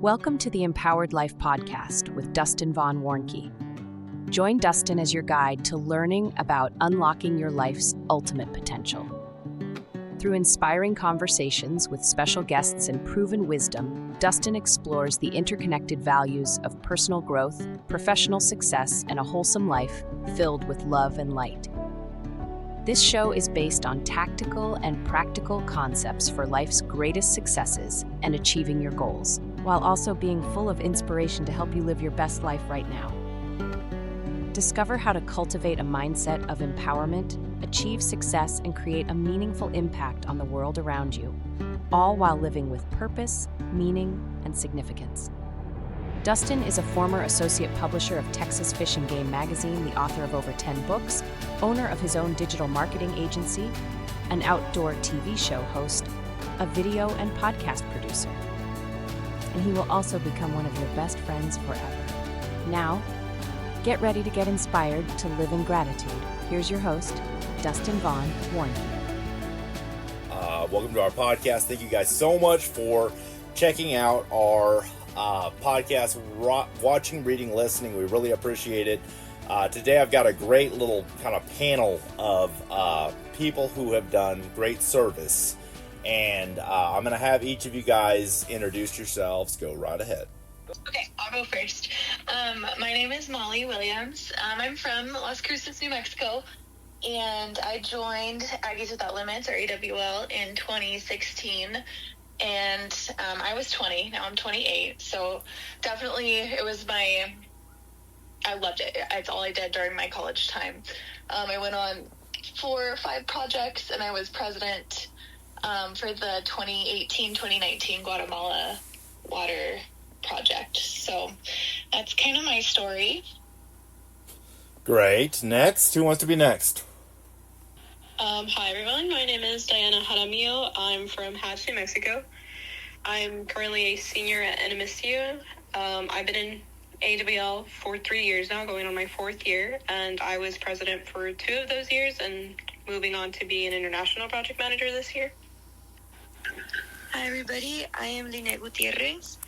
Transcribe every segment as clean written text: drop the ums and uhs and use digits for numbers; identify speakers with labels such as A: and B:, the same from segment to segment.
A: Welcome to the Empowered Life podcast with Dustin Vaughn Warncke. Join Dustin as your guide to learning about unlocking your life's ultimate potential. Through inspiring conversations with special guests and proven wisdom, Dustin explores the interconnected values of personal growth, professional success, and a wholesome life filled with love and light. This show is based on tactical and practical concepts for life's greatest successes and achieving your goals, while also being full of inspiration to help you live your best life right now. Discover how to cultivate a mindset of empowerment, achieve success, and create a meaningful impact on the world around you, all while living with purpose, meaning, and significance. Dustin is a former associate publisher of Texas Fish and Game magazine, the author of over 10 books, owner of his own digital marketing agency, an outdoor TV show host, a video and podcast producer. And he will also become one of your best friends forever. Now, get ready to get inspired to live in gratitude. Here's your host, Dustin Vaughn Warncke.
B: Welcome to our podcast. Thank you guys so much for checking out our podcast, watching, reading, listening. We really appreciate it. Today I've got a great little kind of panel of people who have done great service. And I'm going to have each of you guys introduce yourselves. Go right ahead.
C: Okay, I'll go first. My name is Molly Williams. I'm from Las Cruces, New Mexico, and I joined Aggies Without Limits, or AWL, in 2016. And I was 20, now I'm 28. So definitely I loved it. It's all I did during my college time. I went on 4 or 5 projects, and I was president for the 2018-2019 Guatemala water project. So that's kind of my story.
B: Great. Next. Who wants to be next?
D: Hi everyone, my name is Diana Jaramillo. I'm from Hatch, New Mexico. I'm currently a senior at NMSU. I've been in AWL for 3 years now, going on my 4th year, and I was president for 2 of those years and moving on to be an international project manager this year.
E: Hi everybody, I am Lynette Gutierrez.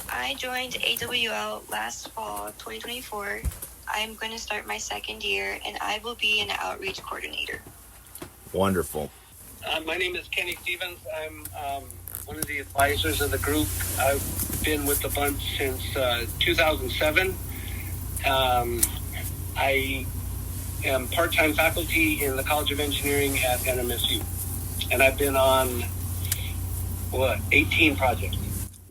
E: I joined AWL last fall, 2024. I'm going to start my 2nd year, and I will be an outreach coordinator.
B: Wonderful.
F: My name is Kenny Stevens. I'm one of the advisors of the group. I've been with the bunch since 2007. I am part-time faculty in the College of Engineering at NMSU. And I've been on, 18 projects.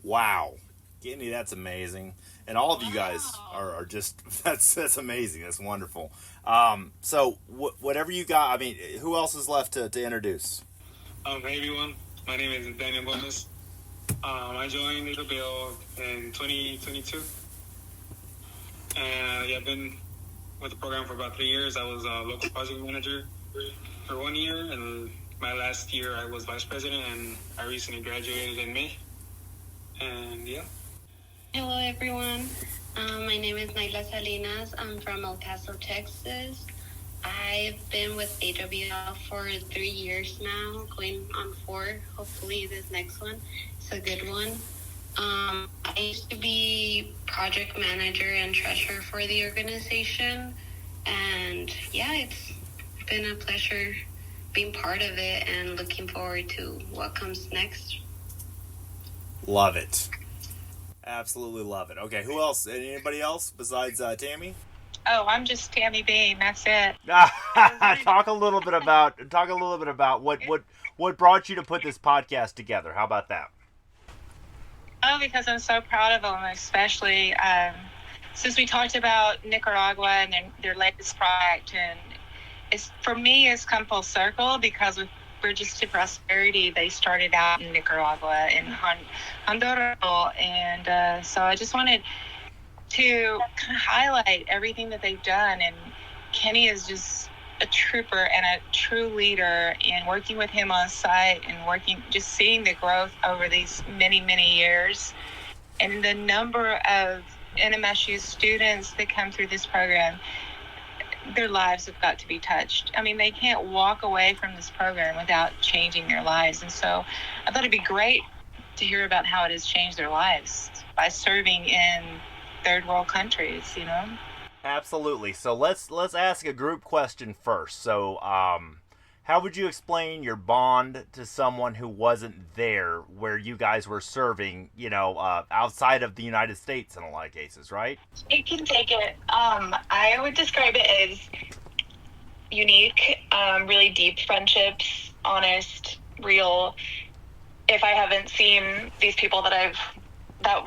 B: Wow. Kenny, that's amazing. And all of you guys are just, that's amazing. That's wonderful. So whatever you got, who else is left to introduce?
G: Hey everyone, my name is Daniel Gomez. I joined AWL in 2022. And I've been with the program for about 3 years. I was a local project manager for 1 year, and my last year I was vice president, and I recently graduated in May. And yeah.
H: Hello everyone, my name is Naila Salinas. I'm from El Paso, Texas. I've been with AWL for 3 years now, going on 4. Hopefully this next one is a good one. I used to be project manager and treasurer for the organization, and yeah, it's been a pleasure being part of it and looking forward to what comes next.
B: Love it. Absolutely love it. Okay, who else? Anybody else besides Tammy?
I: Oh, I'm just Tammy Bean. That's it.
B: Talk a little bit about what brought you to put this podcast together. How about that?
I: Oh, because I'm so proud of them, especially since we talked about Nicaragua and their latest project, and for me it's come full circle because with Bridges to Prosperity, they started out in Nicaragua and Honduras, and so I just wanted to kind of highlight everything that they've done. And Kenny is just a trooper and a true leader, and working with him on site and just seeing the growth over these many, many years, and the number of NMSU students that come through this program. Their lives have got to be touched. They can't walk away from this program without changing their lives. And so I thought it'd be great to hear about how it has changed their lives by serving in third world countries, you know?
B: Absolutely. So let's ask a group question first. So, how would you explain your bond to someone who wasn't there where you guys were serving, outside of the United States in a lot of cases, right?
C: You can take it. I would describe it as unique, really deep friendships, honest, real. If I haven't seen these people that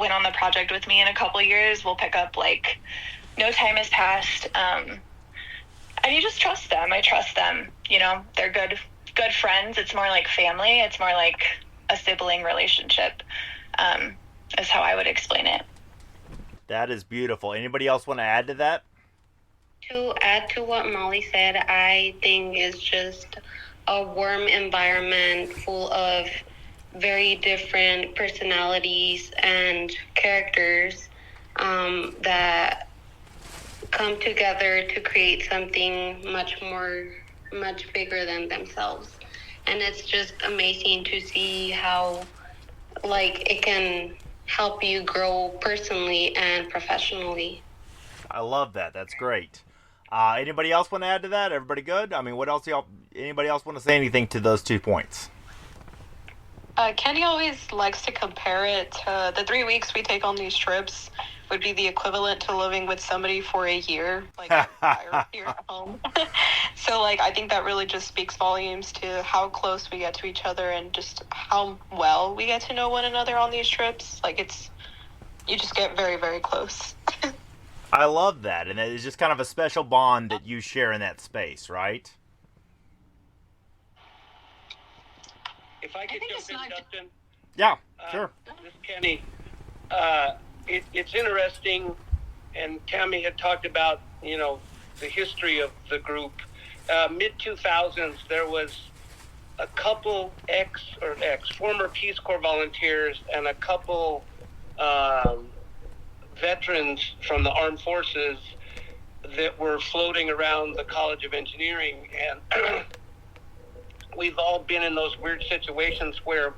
C: went on the project with me in a couple years, we'll pick up like no time has passed. And you just trust them. I trust them. They're good friends. It's more like family. It's more like a sibling relationship, is how I would explain it.
B: That is beautiful. Anybody else want to add to that?
H: To add to what Molly said, I think it's just a warm environment full of very different personalities and characters that come together to create something much bigger than themselves. And it's just amazing to see how it can help you grow personally and professionally.
B: I love that. That's great. Anybody else want to add to that? Everybody good? I mean, what else anybody else want to say anything to those 2 points?
D: Kenny always likes to compare it to the 3 weeks we take on these trips would be the equivalent to living with somebody for a year, here at home. So, I think that really just speaks volumes to how close we get to each other and just how well we get to know one another on these trips. You just get very, very close.
B: I love that, and it's just kind of a special bond that you share in that space, right?
F: If I could jump in, Dustin.
B: Yeah, sure.
F: This is Kenny. It's interesting, and Tammy had talked about, the history of the group. Mid-2000s, there was a couple former Peace Corps volunteers and a couple veterans from the armed forces that were floating around the College of Engineering, and we've all been in those weird situations where,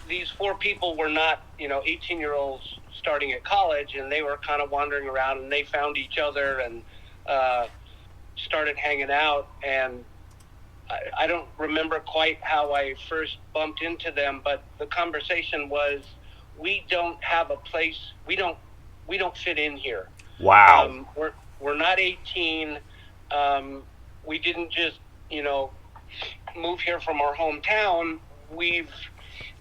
F: these 4 people were not, 18-year-olds starting at college, and they were kind of wandering around, and they found each other and started hanging out. And I don't remember quite how I first bumped into them, but the conversation was, we don't have a place, we don't fit in here.
B: Wow.
F: We're not 18. We didn't just, move here from our hometown. We've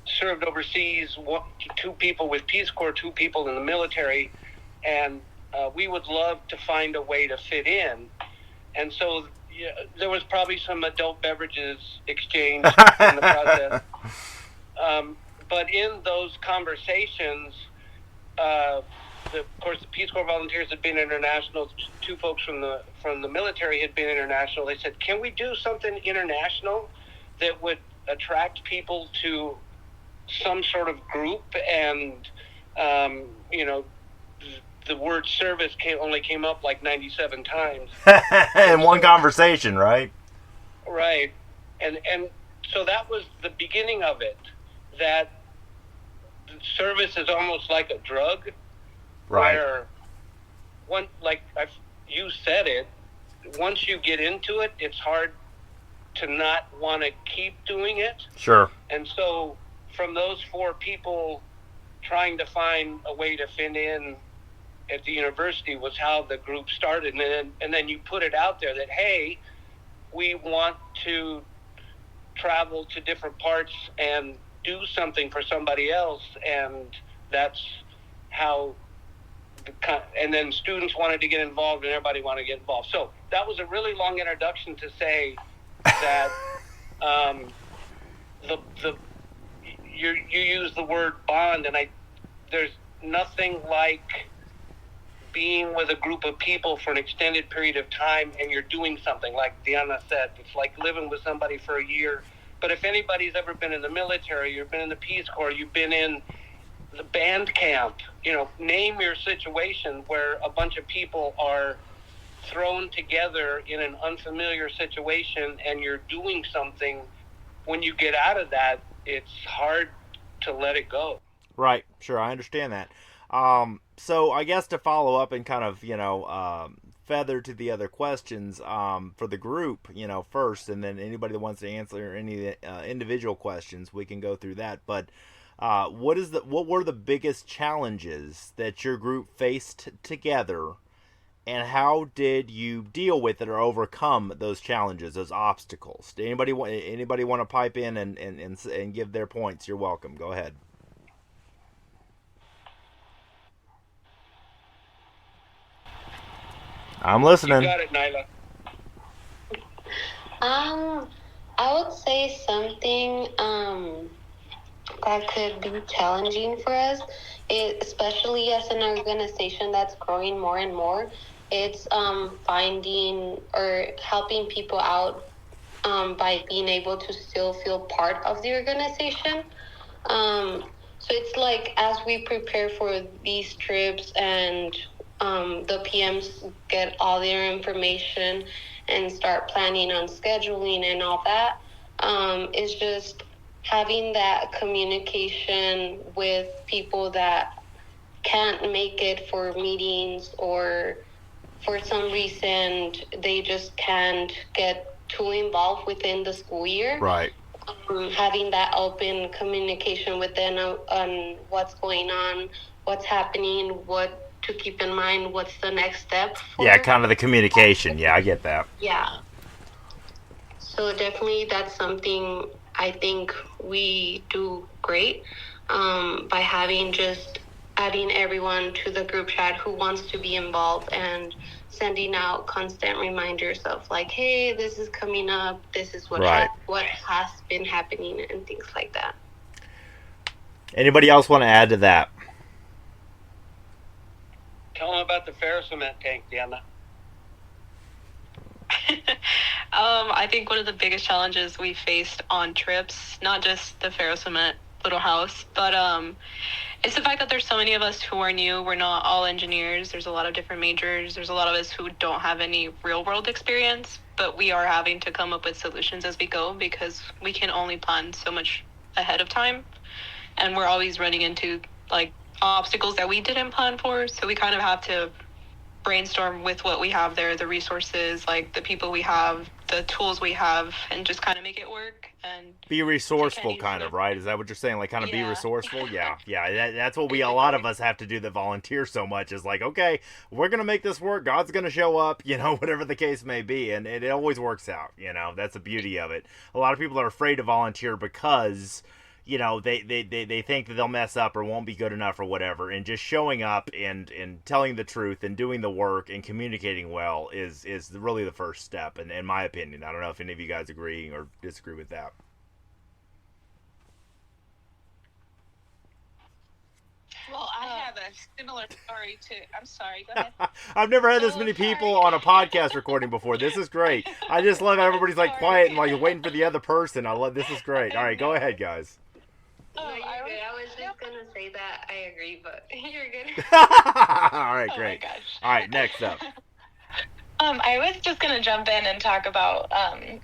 F: served overseas, 2 people with Peace Corps, 2 people in the military, and we would love to find a way to fit in. And so there was probably some adult beverages exchanged in the process. But in those conversations, of course, the Peace Corps volunteers had been international. 2 folks from the military had been international. They said, can we do something international that would attract people to some sort of group? And, the word service only came up 97 times.
B: In one conversation, right?
F: Right. And so that was the beginning of it, that service is almost like a drug.
B: Right.
F: Where you said it, once you get into it, it's hard to not want to keep doing it. Sure. And so from those 4 people trying to find a way to fit in at the university was how the group started. And then you put it out there that, hey, we want to travel to different parts and do something for somebody else. And that's how, and then students wanted to get involved and everybody wanted to get involved. So that was a really long introduction to say that you use the word bond, and there's nothing like being with a group of people for an extended period of time and you're doing something. Like Diana said, it's like living with somebody for a year. But if anybody's ever been in the military, you've been in the Peace Corps, you've been in the band camp, name your situation where a bunch of people are thrown together in an unfamiliar situation and you're doing something. When you get out of that, it's hard to let it go.
B: Right. Sure. I understand that. So I guess to follow up and kind of, feather to the other questions, for the group, first, and then anybody that wants to answer any individual questions, we can go through that. But what were the biggest challenges that your group faced together, and how did you deal with it or overcome those challenges, those obstacles? Did anybody want to pipe in and give their points? You're welcome. Go ahead. I'm listening.
F: You got it, Nyla.
H: I would say something that could be challenging for us, especially as an organization that's growing more and more. It's finding or helping people out by being able to still feel part of the organization. So it's like as we prepare for these trips and the PMs get all their information and start planning on scheduling and all that, it's just having that communication with people that can't make it for meetings, or for some reason they just can't get too involved within the school year.
B: Right.
H: Having that open communication with them on what's going on, what's happening, what to keep in mind, what's the next step.
B: Yeah, kind of the communication. Yeah, I get that.
H: Yeah. So definitely that's something I think we do great, by having just adding everyone to the group chat who wants to be involved and sending out constant reminders of like, hey, this is coming up, this is what what has been happening, and things like that.
B: Anybody else want to add to that?
F: Tell them about the ferro cement tank, Diana.
D: I think one of the biggest challenges we faced on trips, not just the ferro cement little house, but it's the fact that there's so many of us who are new. We're not all engineers. There's a lot of different majors. There's a lot of us who don't have any real world experience, but we are having to come up with solutions as we go because we can only plan so much ahead of time. And we're always running into like obstacles that we didn't plan for. So we kind of have to brainstorm with what we have there, the resources, like the people we have, the tools we have, and just kind of make it work and
B: be resourceful, kind of, right? Is that what you're saying? Like, kind of be resourceful? Yeah. That's what a lot of us have to do that volunteer so much, is like, okay, we're going to make this work. God's going to show up, whatever the case may be. And it always works out, that's the beauty of it. A lot of people are afraid to volunteer because they think that they'll mess up or won't be good enough or whatever, and just showing up and telling the truth and doing the work and communicating well is really the first step, in my opinion. I don't know if any of you guys agree or disagree with that.
I: Well, I have a similar story too. I'm sorry, go ahead.
B: I've never had this many people on a podcast recording before. This is great. I just love how everybody's like quiet and like waiting for the other person. This is great. All right, go ahead, guys.
H: No, you're good. I was just going to say that I agree, but you're good.
B: All right, great.
I: Oh my gosh.
B: All right, next up.
C: I was just going to jump in and talk about,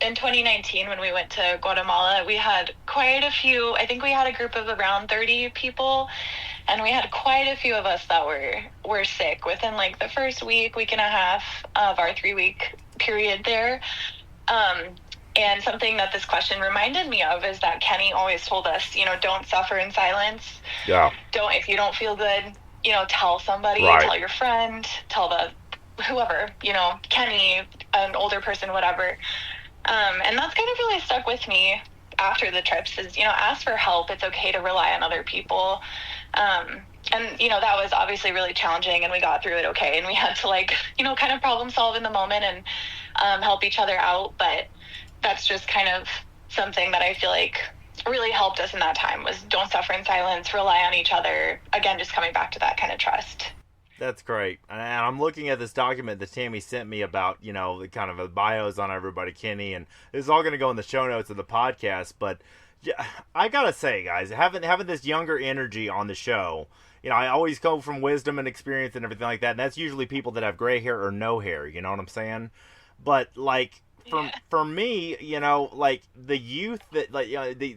C: in 2019, when we went to Guatemala, we had quite a few, I think we had a group of around 30 people, and we had quite a few of us that were sick within like the first week and a half of our 3-week period there. And something that this question reminded me of is that Kenny always told us, don't suffer in silence.
B: Yeah.
C: If you don't feel good, tell somebody, tell your friend, tell whoever, Kenny, an older person, whatever. And that's kind of really stuck with me after the trips is, ask for help. It's okay to rely on other people. And, that was obviously really challenging, and we got through it okay. And we had to kind of problem solve in the moment and help each other out. But that's just kind of something that I feel like really helped us in that time, was don't suffer in silence, rely on each other. Again, just coming back to that kind of trust.
B: That's great. And I'm looking at this document that Tammy sent me about, the kind of the bios on everybody, Kenny, and this is all going to go in the show notes of the podcast. But I got to say, guys, having this younger energy on the show, I always go from wisdom and experience and everything like that. And that's usually people that have gray hair or no hair, you know what I'm saying? But for me, you know, like the youth that like the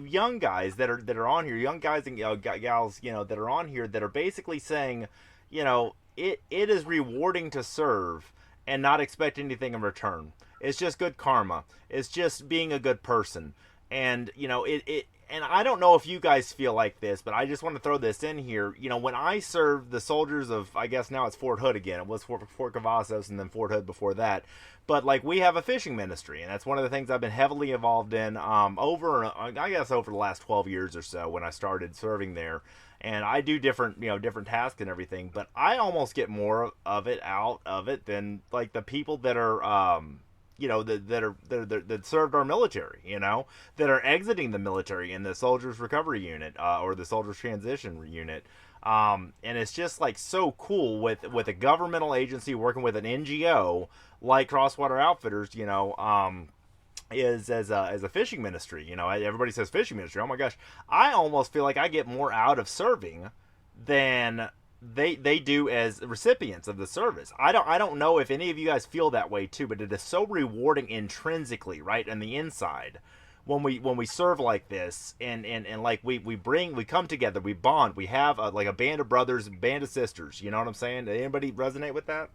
B: young guys that are on here, young guys and gals, you know, that are on here that are basically saying, you know, it is rewarding to serve and not expect anything in return. It's just good karma. It's just being a good person. And, you know, and I don't know if you guys feel like this, but I just want to throw this in here. You know, when I served the soldiers of, I guess now it's Fort Hood again. It was Fort Cavazos and then Fort Hood before that. But, like, we have a fishing ministry, and that's one of the things I've been heavily involved in over the last 12 years or so when I started serving there. And I do different tasks and everything, but I almost get more of it out of it than, like, the people that are, that served our military, you know, that are exiting the military in the Soldiers Recovery Unit or the Soldiers Transition Unit. And it's just like so cool with a governmental agency working with an NGO like Crosswater Outfitters, you know, is as a fishing ministry. You know, everybody says fishing ministry. Oh my gosh, I almost feel like I get more out of serving than they do as recipients of the service. I don't know if any of you guys feel that way too, but it is so rewarding intrinsically, right, on the inside when we serve like this, and like we come together, we bond, we have like a band of brothers, band of sisters. You know what I'm saying? Did anybody resonate with that?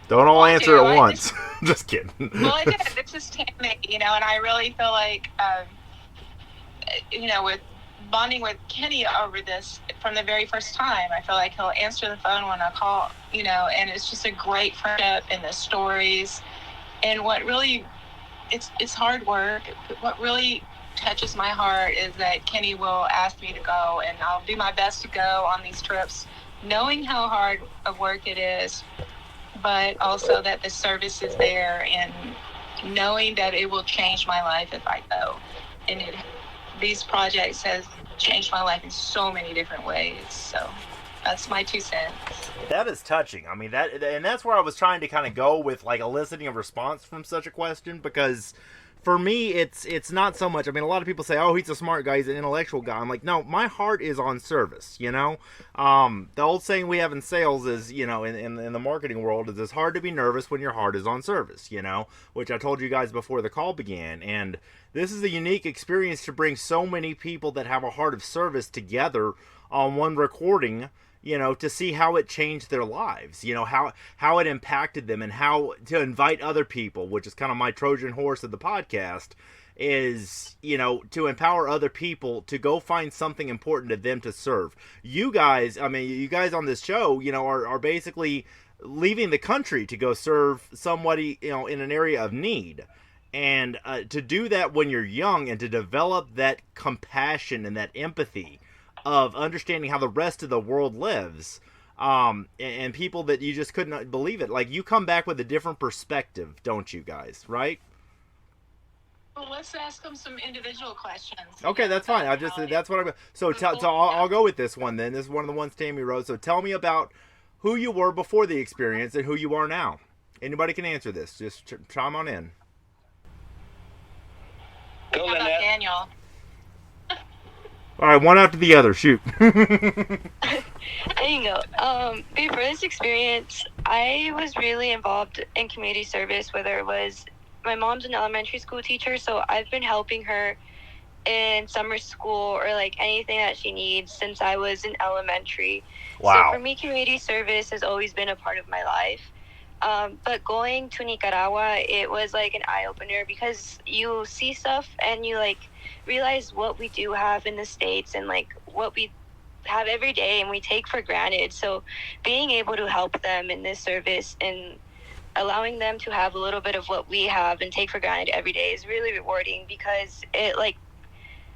B: Don't all answer at once. Just kidding.
I: Well, I did. This is Tammy, you know, and I really feel like, you know, with bonding with Kenny over this from the very first time, I feel like he'll answer the phone when I call, you know, and it's just a great friendship and the stories. And what really, it's hard work. What really touches my heart is that Kenny will ask me to go, and I'll do my best to go on these trips, knowing how hard of work it is, but also that the service is there, and knowing that it will change my life if I go. And these projects has changed my life in so many different ways. So that's my 2 cents.
B: That is touching. I mean, that's where I was trying to kind of go with, like, eliciting a response from such a question, because for me, it's not so much. I mean, a lot of people say, "Oh, he's a smart guy, he's an intellectual guy." I'm like, no, my heart is on service. You know, the old saying we have in sales is, you know, in the marketing world, is it's hard to be nervous when your heart is on service. You know, which I told you guys before the call began, and this is a unique experience to bring so many people that have a heart of service together on one recording. You know, to see how it changed their lives, you know, how it impacted them, and how to invite other people, which is kind of my Trojan horse of the podcast, is, you know, to empower other people to go find something important to them to serve. You guys, I mean, you guys on this show, you know, are basically leaving the country to go serve somebody, you know, in an area of need. And to do that when you're young, and to develop that compassion and that empathy of understanding how the rest of the world lives, and people that you just couldn't believe it. Like, you come back with a different perspective, don't you guys? Right?
I: Well, let's ask them some individual questions.
B: Okay, that's fine. That's what I'm. So I'll go with this one then. This is one of the ones Tammy wrote. So tell me about who you were before the experience and who you are now. Anybody can answer this. Just chime on in.
I: How about Daniel?
B: All right, one after the other. Shoot.
E: There you go. Before this experience, I was really involved in community service, whether it was, my mom's an elementary school teacher, so I've been helping her in summer school or like anything that she needs since I was in elementary.
B: Wow.
E: So for me, community service has always been a part of my life. But going to Nicaragua, it was like an eye-opener, because you see stuff and you like realize what we do have in the States and like what we have every day and we take for granted. So being able to help them in this service and allowing them to have a little bit of what we have and take for granted every day is really rewarding, because it like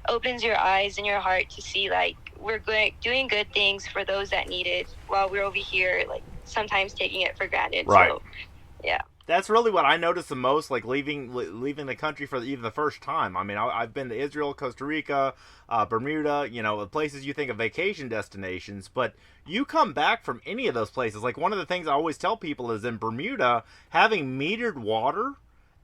E: opens your eyes and your heart to see like we're doing good things for those that need it, while we're over here like sometimes taking it for granted.
B: Right.
E: So, yeah.
B: That's really what I noticed the most, like leaving the country for even the first time. I mean, I've been to Israel, Costa Rica, Bermuda, you know, places you think of vacation destinations, but you come back from any of those places. Like, one of the things I always tell people is in Bermuda, having metered water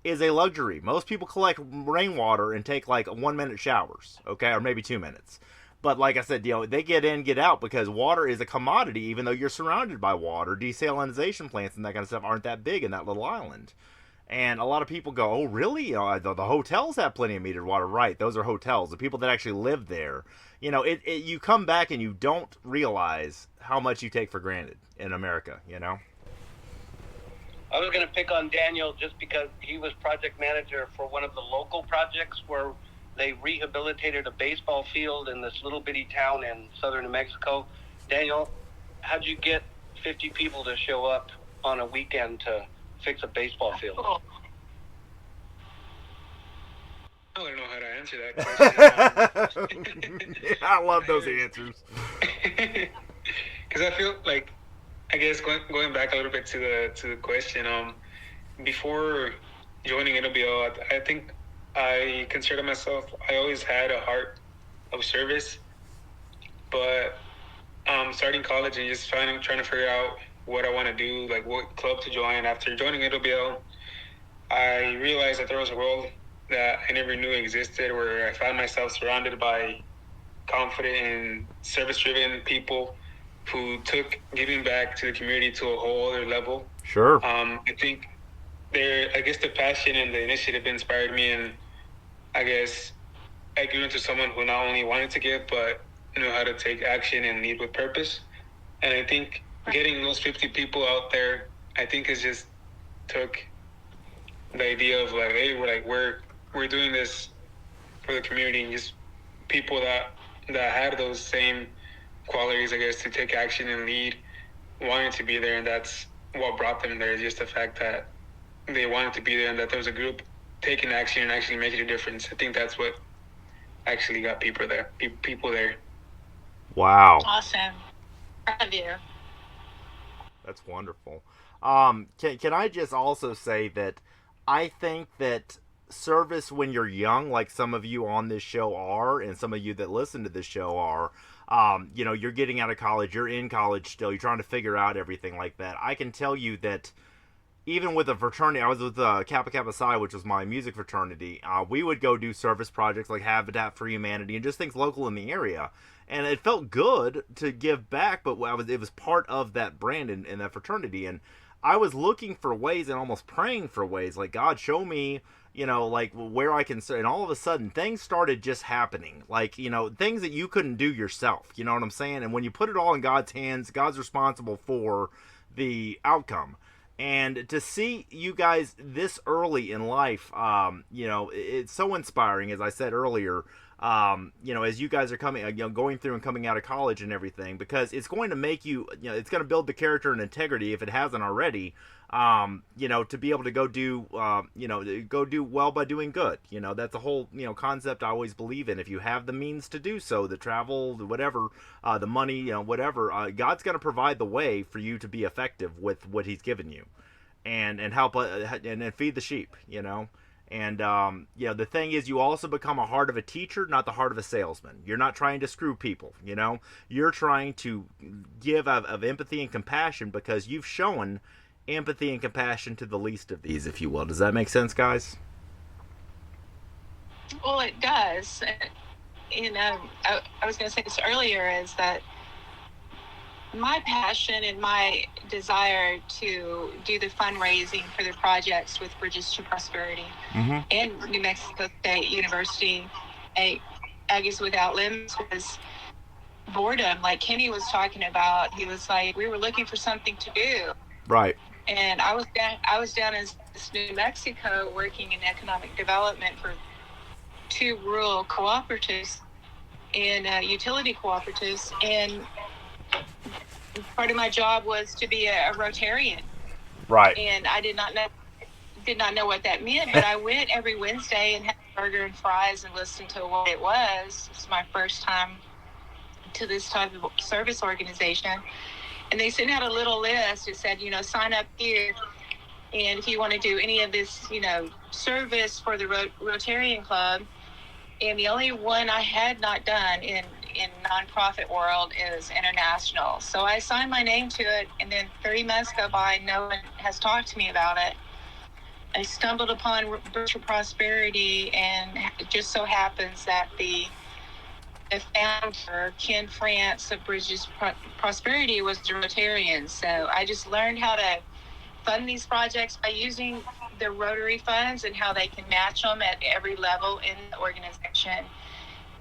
B: is a luxury. Most people collect rainwater and take like 1 minute showers, okay, or maybe 2 minutes. But like I said, they get in, get out because water is a commodity, even though you're surrounded by water. Desalinization plants and that kind of stuff aren't that big in that little island. And a lot of people go, oh, really? The hotels have plenty of metered water. Right, those are hotels. The people that actually live there. You come back and you don't realize how much you take for granted in America,
F: I was going to pick on Daniel just because he was project manager for one of the local projects where they rehabilitated a baseball field in this little bitty town in southern New Mexico. Daniel, how'd you get 50 people to show up on a weekend to fix a baseball field?
G: I don't know how to answer that question.
B: I love those answers.
G: Because I feel like, I guess going back a little bit to the question, before joining NWL, I think I consider myself, I always had a heart of service, but starting college and just trying to figure out what I want to do, like what club to join. After joining NWL, I realized that there was a world that I never knew existed, where I found myself surrounded by confident and service-driven people who took giving back to the community to a whole other level.
B: Sure.
G: I think the passion and the initiative inspired me, and I guess I grew into someone who not only wanted to give, but knew how to take action and lead with purpose. And I think getting those 50 people out there, I think it just took the idea of like, hey, we're doing this for the community, and just people that had those same qualities, I guess, to take action and lead, wanted to be there, and that's what brought them there. Just the fact that they wanted to be there and that there was a group taking action and actually making a difference. I think that's what actually got people there.
B: Wow.
I: Awesome. Proud of you.
B: That's wonderful. Can I just also say that I think that service when you're young, like some of you on this show are, and some of you that listen to this show are, you're getting out of college, you're in college still, you're trying to figure out everything like that. I can tell you that even with a fraternity, I was with Kappa Kappa Psi, which was my music fraternity. We would go do service projects like Habitat for Humanity and just things local in the area. And it felt good to give back, but it was part of that brand in that fraternity. And I was looking for ways and almost praying for ways, like, God, show me, like where I can serve. And all of a sudden, things started just happening. Like, things that you couldn't do yourself. You know what I'm saying? And when you put it all in God's hands, God's responsible for the outcome. And to see you guys this early in life, it's so inspiring, as I said earlier, as you guys are going through and coming out of college and everything, because it's going to make you, it's going to build the character and integrity, if it hasn't already, to be able to go do well by doing good. That's a whole, concept I always believe in. If you have the means to do so, the travel, whatever, the money, whatever, God's going to provide the way for you to be effective with what he's given you and help and feed the sheep, And, the thing is, you also become a heart of a teacher, not the heart of a salesman. You're not trying to screw people, You're trying to give of empathy and compassion because you've shown empathy and compassion to the least of these, if you will. Does that make sense, guys?
I: Well, it does. I was going to say this earlier, is that my passion and my desire to do the fundraising for the projects with Bridges to Prosperity and New Mexico State University, Aggies Without Limits, was boredom. Like Kenny was talking about, he was like, we were looking for something to do.
B: Right. And
I: I was down in New Mexico working in economic development for 2 rural cooperatives and utility cooperatives, and part of my job was to be a Rotarian.
B: Right.
I: And I did not know what that meant, but I went every Wednesday and had a burger and fries and listened to what it was. It's my first time to this type of service organization. And they sent out a little list. It said, sign up here. And if you want to do any of this, service for the Rotarian Club. And the only one I had not done in nonprofit world is international. So I signed my name to it, and then 3 months go by, no one has talked to me about it. I stumbled upon Virtual Prosperity, and it just so happens that the the founder, Ken France of Bridges Prosperity, was a Rotarian. So I just learned how to fund these projects by using the Rotary funds and how they can match them at every level in the organization.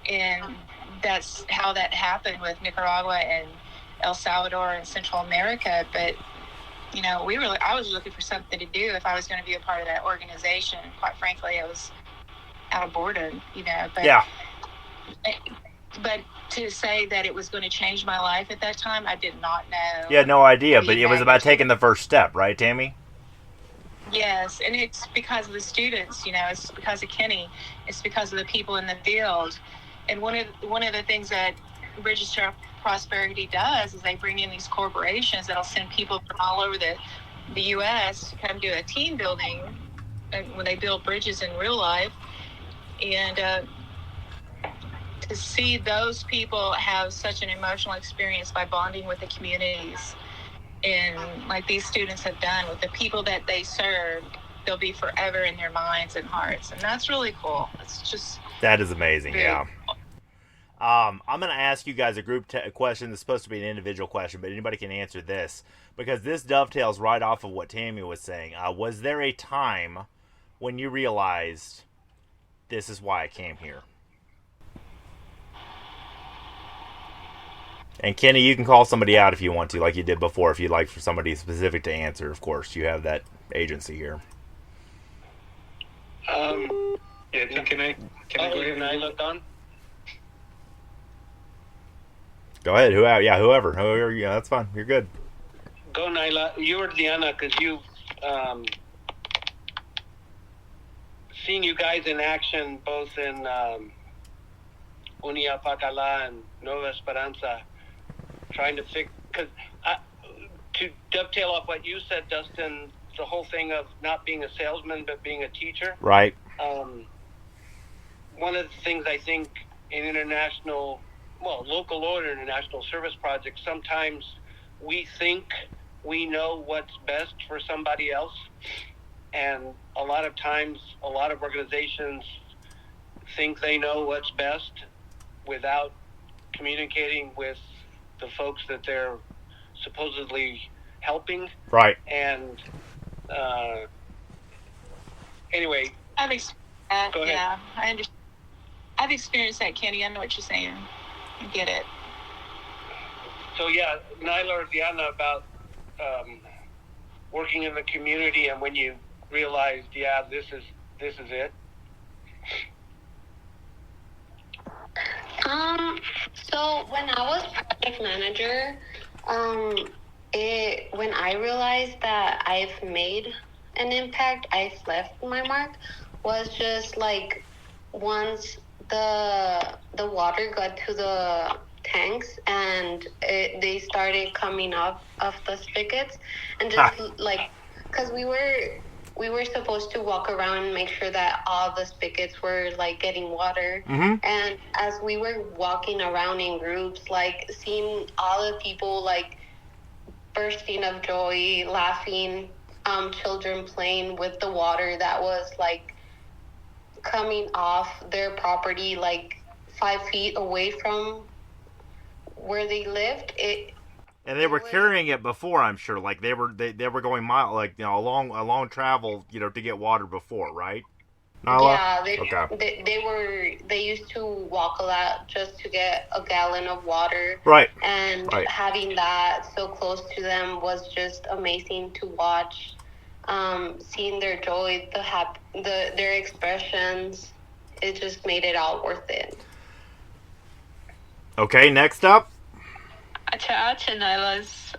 I: And that's how that happened with Nicaragua and El Salvador and Central America. But, you know, I was looking for something to do if I was going to be a part of that organization. Quite frankly, I was out of boredom, you know. But,
B: yeah.
I: But to say that it was going to change my life at that time, I did not know.
B: You had no idea, but it was about taking the first step, right, Tammy?
I: Yes, and it's because of the students, you know, it's because of Kenny, it's because of the people in the field. And one of the things that Bridges to Prosperity does is they bring in these corporations that'll send people from all over the U.S. to come do a team building when they build bridges in real life. And to see those people have such an emotional experience by bonding with the communities, and like these students have done with the people that they serve, they'll be forever in their minds and hearts. And that's really cool. It's just...
B: That is amazing, yeah. Cool. I'm going to ask you guys a group question. It's supposed to be an individual question, but anybody can answer this, because this dovetails right off of what Tammy was saying. Was there a time when you realized this is why I came here? And Kenny, you can call somebody out if you want to, like you did before, if you'd like for somebody specific to answer. Of course, you have that agency here.
G: Yeah, can I go ahead and
F: look on?
B: Go ahead. Whoever. Yeah, that's fine. You're good.
F: Go, Nyla. You or Diana, because you've seen you guys in action both in Unia Pacala and Nueva Esperanza, trying to fix, because to dovetail off what you said, Dustin, the whole thing of not being a salesman but being a teacher.
B: Right.
F: One of the things I think in local or international service projects, sometimes we think we know what's best for somebody else. And a lot of times, a lot of organizations think they know what's best without communicating with the folks that they're supposedly helping.
B: Right.
F: And anyway,
I: go ahead. Yeah, I understand. I've experienced that, Kenny. I know what you're saying. I get it.
F: So yeah, Nyla or Diana, about working in the community and when you realized, yeah, this is it.
H: So when I was project manager, when I realized that I've made an impact, I've left my mark, was just like once the water got to the tanks and they started coming up of the spigots, and just like, because we were supposed to walk around and make sure that all the spigots were like getting water.
B: Mm-hmm.
H: And as we were walking around in groups, like seeing all the people like bursting of joy, laughing, children playing with the water that was like coming off their property like 5 feet away from where they lived.
B: And they were carrying it before, I'm sure. Like they were going a long travel, to get water before, right? Nyla?
H: Yeah, they used to walk a lot just to get a gallon of water.
B: Right.
H: And having that so close to them was just amazing to watch. Seeing their joy, their expressions, it just made it all worth it.
B: Okay, next up.
D: To add to Nyla's,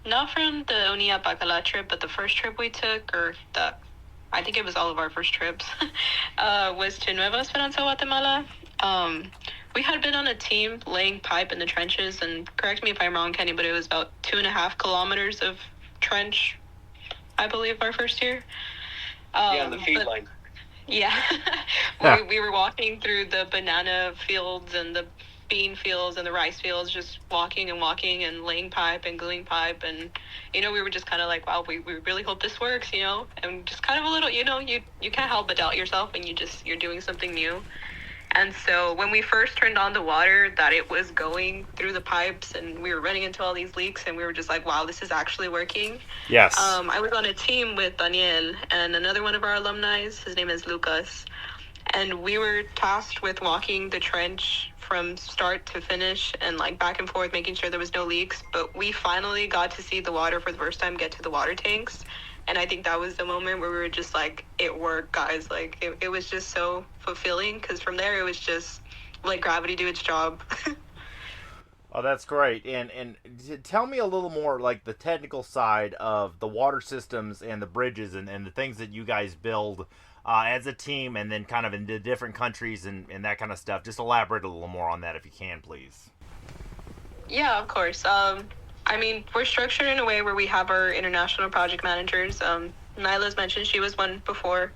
D: not from the Unia Bacala trip, but the first trip we took, I think it was all of our first trips, was to Nueva Esperanza, Guatemala. We had been on a team laying pipe in the trenches, and correct me if I'm wrong, Kenny, but it was about 2.5 kilometers of trench, I believe, our first year.
F: The feed line.
D: Yeah. we were walking through the banana fields and the bean fields and the rice fields, just walking and laying pipe and gluing pipe, and we were just kind of like, wow, we really hope this works, and just kind of a little, you can't help but doubt yourself when you're doing something new. And so when we first turned on the water, that it was going through the pipes and we were running into all these leaks, and we were just like, wow, this is actually working.
B: Yes.
D: I was on a team with Daniel and another one of our alumni. His name is Lucas. And we were tasked with walking the trench from start to finish and like back and forth, making sure there was no leaks. But we finally got to see the water for the first time get to the water tanks. And I think that was the moment where we were just like, it worked, guys. Like, it was just so fulfilling, because from there it was just let gravity do its job.
B: Oh, that's great. And tell me a little more, like, the technical side of the water systems and the bridges and the things that you guys build as a team, and then kind of in the different countries and that kind of stuff. Just elaborate a little more on that if you can, please.
D: Yeah, of course. I mean, we're structured in a way where we have our international project managers. Nyla's mentioned she was one before.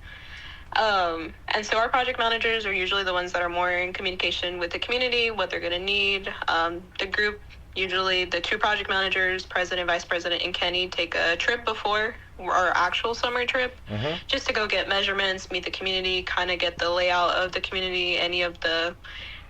D: And so our project managers are usually the ones that are more in communication with the community, what they're going to need. The group, usually the two project managers, president, vice president, and Kenny, take a trip before our actual summer trip, just to go get measurements, meet the community, kind of get the layout of the community, any of the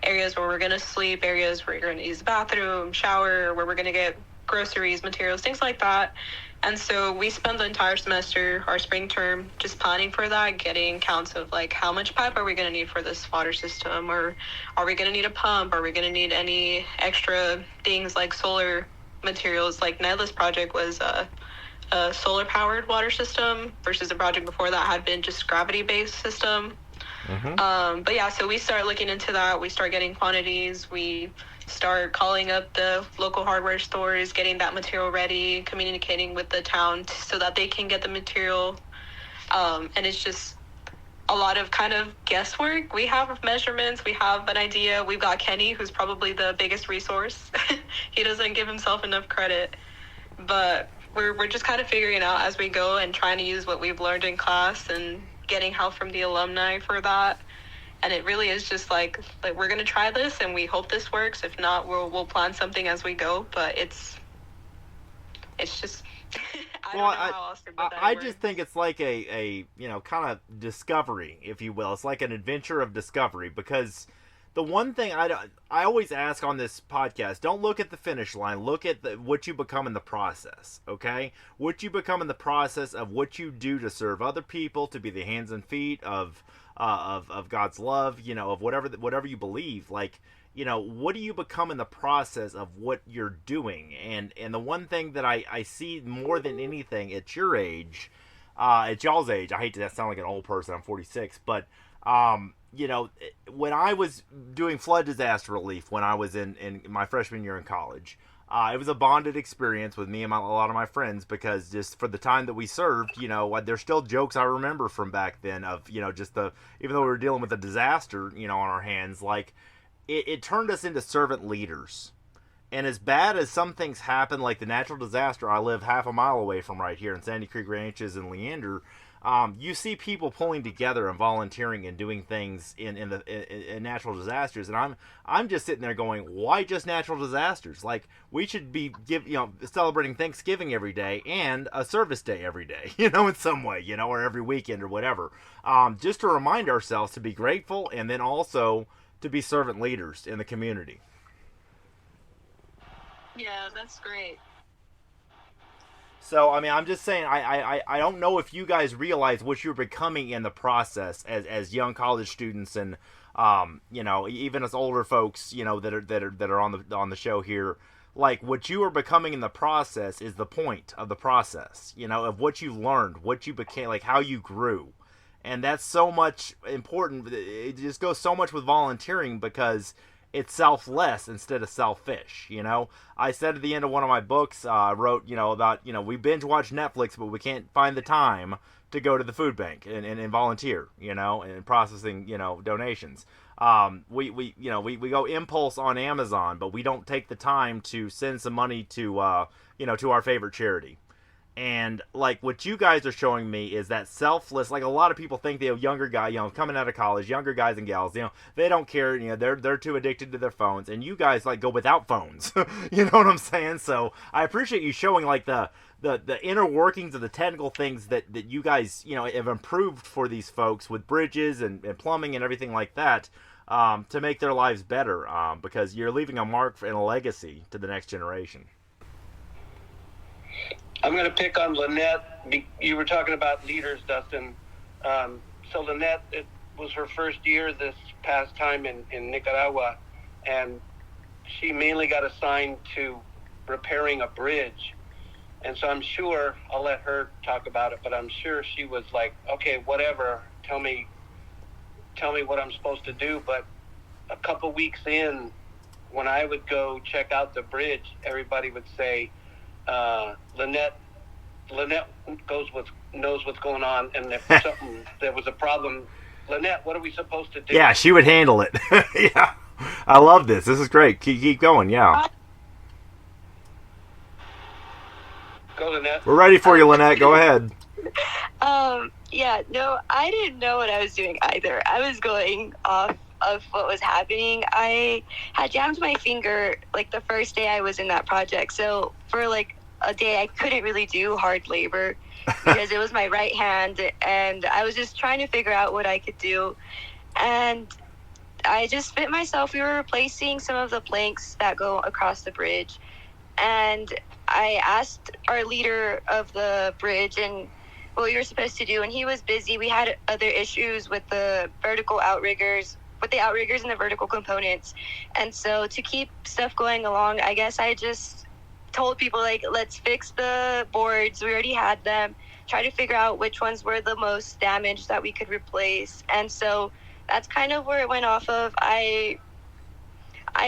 D: areas where we're going to sleep, areas where you're going to use the bathroom, shower, where we're going to get groceries, materials, things like that. And so we spend the entire semester, our spring term, just planning for that, getting counts of like how much pipe are we going to need for this water system, or are we going to need a pump, are we going to need any extra things like solar materials. Like Nyla's project was a solar powered water system versus the project before that had been just gravity based system. But yeah, so we start looking into that. We start getting quantities. We start calling up the local hardware stores, getting that material ready, communicating with the town so that they can get the material. And it's just a lot of kind of guesswork. We have measurements. We have an idea. We've got Kenny, who's probably the biggest resource. He doesn't give himself enough credit. But we're just kind of figuring it out as we go and trying to use what we've learned in class and getting help from the alumni for that. And it really is just like we're going to try this and we hope this works. If not, we'll plan something as we go. But it's just, I don't know how else to put that in words.
B: Just think it's like a kind of discovery, if you will. It's like an adventure of discovery, because the one thing I always ask on this podcast, don't look at the finish line. Look at what you become in the process, okay? What you become in the process of what you do to serve other people, to be the hands and feet of God's love, of whatever you believe. Like, what do you become in the process of what you're doing? And the one thing that I see more than anything at your age, at y'all's age, I hate to sound like an old person, I'm 46, but when I was doing flood disaster relief when I was in my freshman year in college, it was a bonded experience with me and a lot of my friends, because just for the time that we served, there's still jokes I remember from back then of, just even though we were dealing with a disaster, on our hands, like it turned us into servant leaders. And as bad as some things happen, like the natural disaster I live half a mile away from right here in Sandy Creek Ranches and Leander, you see people pulling together and volunteering and doing things in natural disasters, and I'm just sitting there going, why just natural disasters? Like, we should be celebrating Thanksgiving every day and a service day every day, in some way, or every weekend or whatever, just to remind ourselves to be grateful and then also to be servant leaders in the community.
D: Yeah, that's great.
B: So, I mean, I'm just saying, I don't know if you guys realize what you're becoming in the process as young college students, and even as older folks, that are on the show here. Like, what you are becoming in the process is the point of the process, of what you learned, what you became, like how you grew, and that's so much important. It just goes so much with volunteering, because it's selfless instead of selfish. I said at the end of one of my books, I wrote, about, we binge watch Netflix, but we can't find the time to go to the food bank and volunteer, and processing, donations. We go impulse on Amazon, but we don't take the time to send some money to, to our favorite charity. And like what you guys are showing me is that selfless, like a lot of people think, younger guy, coming out of college, younger guys and gals, they don't care, they're too addicted to their phones, and you guys like go without phones. You know what I'm saying? So I appreciate you showing like the inner workings of the technical things that you guys, have improved for these folks with bridges and plumbing and everything like that. to make their lives better, because you're leaving a mark and a legacy to the next generation.
F: I'm going to pick on Lynette. You were talking about leaders, Dustin. So Lynette, it was her first year this past time in Nicaragua, and she mainly got assigned to repairing a bridge. And so I'm sure, I'll let her talk about it, but I'm sure she was like, okay, whatever, tell me what I'm supposed to do. But a couple weeks in, when I would go check out the bridge, everybody would say, Lynette knows what's going on, and if there was a problem, Lynette, what are we supposed to do?
B: Yeah, she would handle it. Yeah, I love this. This is great. Keep going. Yeah.
F: Go, Lynette.
B: We're ready for you, Lynette. Go ahead.
E: Yeah, no, I didn't know what I was doing either. I was going off of what was happening. I had jammed my finger like the first day I was in that project. So for like a day, I couldn't really do hard labor because it was my right hand, and I was just trying to figure out what I could do. And I just fit myself. We were replacing some of the planks that go across the bridge, and I asked our leader of the bridge and what we were supposed to do, and he was busy. We had other issues with the vertical outriggers, with the outriggers and the vertical components. And so to keep stuff going along, I guess I just told people, like, let's fix the boards. We already had them. Try to figure out which ones were the most damaged that we could replace. And so that's kind of where it went off of. I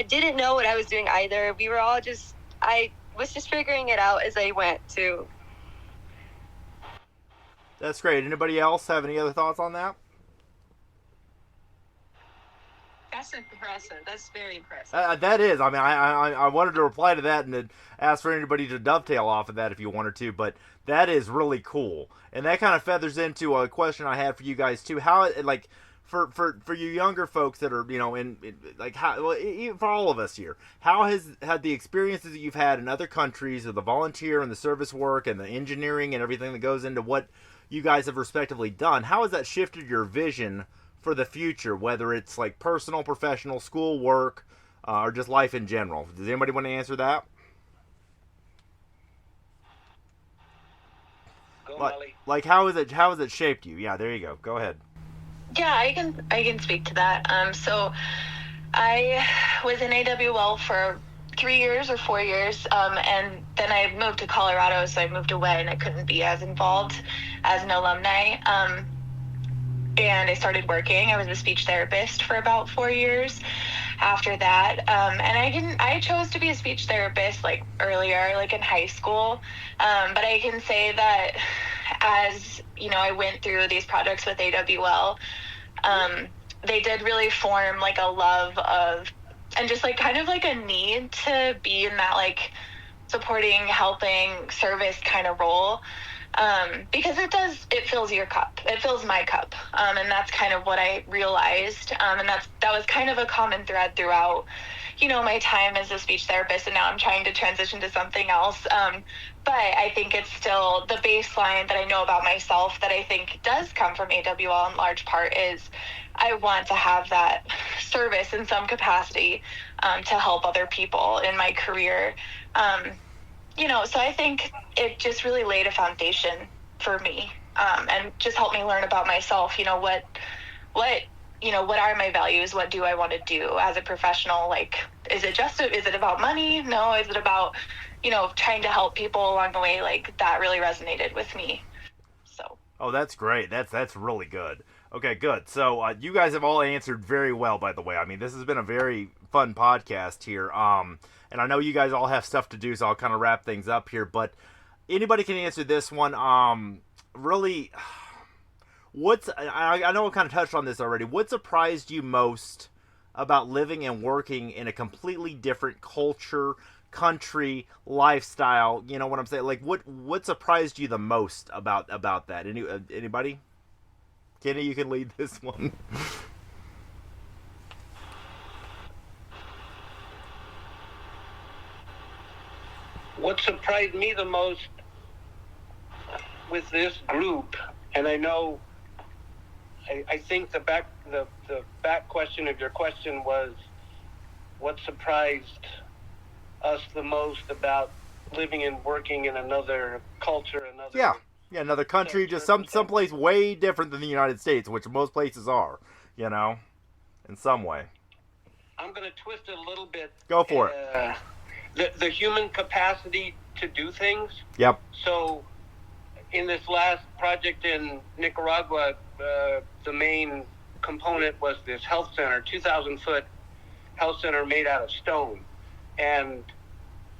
E: didn't know what I was doing either. We were all just, I was just figuring it out as I went too.
B: That's great. Anybody else have any other thoughts on that?
I: That's impressive. That's very impressive.
B: That is. I mean, I wanted to reply to that and to ask for anybody to dovetail off of that if you wanted to, but that is really cool. And that kind of feathers into a question I had for you guys too. How, like, for you younger folks that are, you know, in like, how, well, even for all of us here, how has the experiences that you've had in other countries, of the volunteer and the service work and the engineering and everything that goes into what you guys have respectively done, how has that shifted your vision for the future, whether it's like personal, professional, school, work, or just life in general? Does anybody want to answer that?
F: Go, Molly.
B: Like how has it shaped you? Yeah, there you go. Go ahead.
C: Yeah, I can speak to that. So I was in AWL for 3 years or 4 years, and then I moved to Colorado, so I moved away and I couldn't be as involved as an alumni. And I started working. I was a speech therapist for about 4 years after that. And I chose to be a speech therapist like earlier, like in high school. But I can say that as, you know, I went through these projects with AWL, they did really form like a love of, and just like kind of like a need to be in that like supporting, helping, service kind of role. Because it fills your cup. It fills my cup. And that's kind of what I realized. And that was kind of a common thread throughout, you know, my time as a speech therapist, and now I'm trying to transition to something else. But I think it's still the baseline that I know about myself that I think does come from AWL in large part is I want to have that service in some capacity, to help other people in my career. You know, so I think it just really laid a foundation for me, and just helped me learn about myself. You know, what are my values? What do I want to do as a professional? Like, is it about money? No. Is it about, you know, trying to help people along the way? Like, that really resonated with me. So. Oh,
B: that's great. That's really good. Okay, good. So you guys have all answered very well, by the way. I mean, this has been a very fun podcast here. And I know you guys all have stuff to do, so I'll kind of wrap things up here. But anybody can answer this one. Really, I know I kind of touched on this already. What surprised you most about living and working in a completely different culture, country, lifestyle? You know what I'm saying? Like, what surprised you the most about that? Anybody? Kenny, you can lead this one.
F: What surprised me the most with this group, and I know I think the back question of your question was, what surprised us the most about living and working in another culture,
B: another country, just someplace way different than the United States, which most places are, in some way.
F: I'm going to twist it a little bit.
B: Go for it.
F: The human capacity to do things.
B: Yep.
F: So, in this last project in Nicaragua, the main component was this health center, 2,000-foot health center made out of stone. And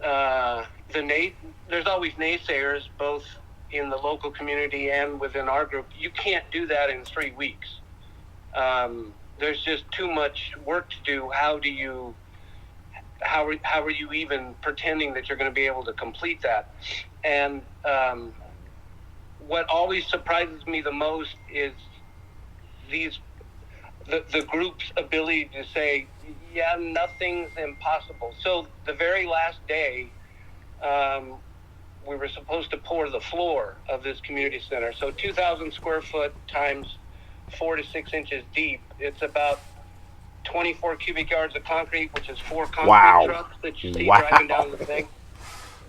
F: there's always naysayers, both in the local community and within our group. You can't do that in 3 weeks. There's just too much work to do. How are you even pretending that you're going to be able to complete that? And what always surprises me the most is the group's ability to say, yeah, nothing's impossible. So the very last day, we were supposed to pour the floor of this community center. So 2,000 square foot times 4 to 6 inches deep. It's about 24 cubic yards of concrete, which is 4 concrete trucks that you see driving down the thing.